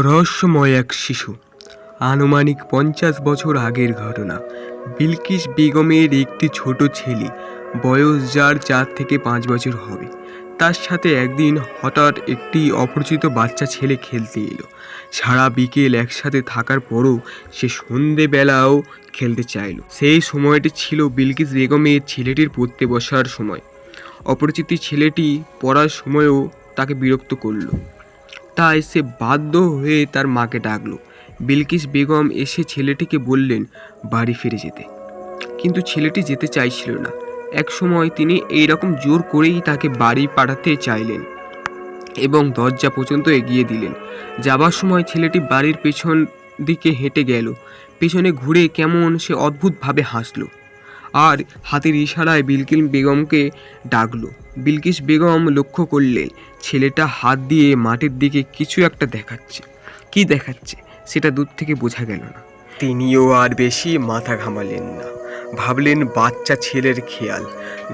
রহস্যময় এক শিশু। আনুমানিক 50 বছর আগের ঘটনা। বিলকিস বেগমের একটি ছোট ছেলে, বয়স যার 4 থেকে 5 বছর হবে। তার সাথে একদিন হঠাৎ একটি অপরিচিত বাচ্চা ছেলে খেলতে এলো। সারা বিকেল একসাথে থাকার পরও সে সন্ধেবেলাও খেলতে চাইল। সেই সময়টি ছিল বিলকিস বেগমের ছেলেটির পড়তে বসার সময়। অপরিচিত ছেলেটি পড়ার সময়ও তাকে বিরক্ত করলো, তাই সে বাধ্য হয়ে তার মাকে ডাকলো। বিলকিস বেগম এসে ছেলেটিকে বললেন বাড়ি ফিরে যেতে, কিন্তু ছেলেটি যেতে চাইছিল না। এক সময় তিনি এইরকম জোর করেই তাকে বাড়ি পাঠাতে চাইলেন এবং দরজা পর্যন্ত এগিয়ে দিলেন। যাবার সময় ছেলেটি বাড়ির পেছন দিকে হেঁটে গেল। পেছনে ঘুরে কেমন সে অদ্ভুতভাবে হাসলো আর হাতের ইশারায় বিলকিস বেগমকে ডাকলো। বিলকিস বেগম লক্ষ্য করলেন ছেলেটা হাত দিয়ে মাটির দিকে কিছু একটা দেখাচ্ছে। কি দেখাচ্ছে সেটা দূর থেকে বোঝা গেল না। তিনিও আর বেশি মাথা ঘামালেন না, ভাবলেন বাচ্চা ছেলের খেয়াল।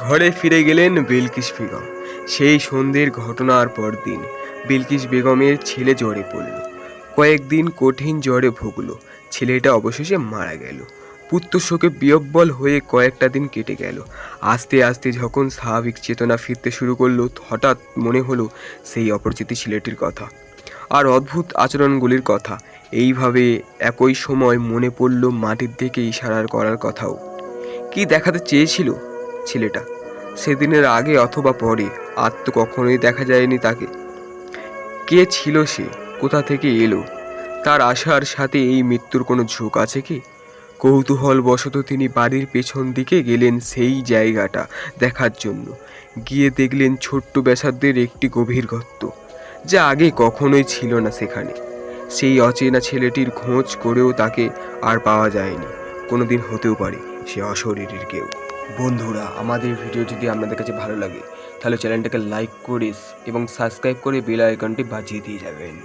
ঘরে ফিরে গেলেন বিলকিস বেগম। সেই সন্ধ্যের ঘটনার পর দিন বিলকিস বেগমের ছেলে জ্বরে পড়ল। কয়েকদিন কঠিন জ্বরে ভুগল। ছেলেটা অবশেষে মারা গেল। পুত্র শোকে বিহ্বল হয়ে কয়েকটা দিন কেটে গেল। আস্তে আস্তে যখন স্বাভাবিক চেতনা ফিরতে শুরু করলো, হঠাৎ মনে হলো সেই অপরিচিত ছেলেটির কথা আর অদ্ভুত আচরণগুলির কথা। এইভাবে একই সময় মনে পড়ল মাটির দিকে ইশারা করার কথাও। কি দেখাতে চেয়েছিল ছেলেটা সেদিনের আগে অথবা পরে? আর তো কখনোই দেখা যায়নি তাকে। কে ছিল সে? কোথা থেকে এলো? তার আসার সাথে এই মৃত্যুর কোনো ঝোঁক আছে কি? কৌতূহলবশত তিনি বাড়ির পেছন দিকে গেলেন সেই জায়গাটা দেখার জন্য। গিয়ে দেখলেন ছোট্ট ব্যাসার্ধের একটি গভীর গর্ত, যা আগে কখনোই ছিল না সেখানে। সেই অচেনা ছেলেটির খোঁজ করেও তাকে আর পাওয়া যায়নি। কোনোদিন হতেও পারে সে অশরীরীর কেউ। বন্ধুরা, আমাদের ভিডিও যদি আপনাদের কাছে ভালো লাগে তাহলে চ্যানেলটাকে লাইক করে এবং সাবস্ক্রাইব করে বেল আইকনটি বাজিয়ে দিয়ে যাবেন।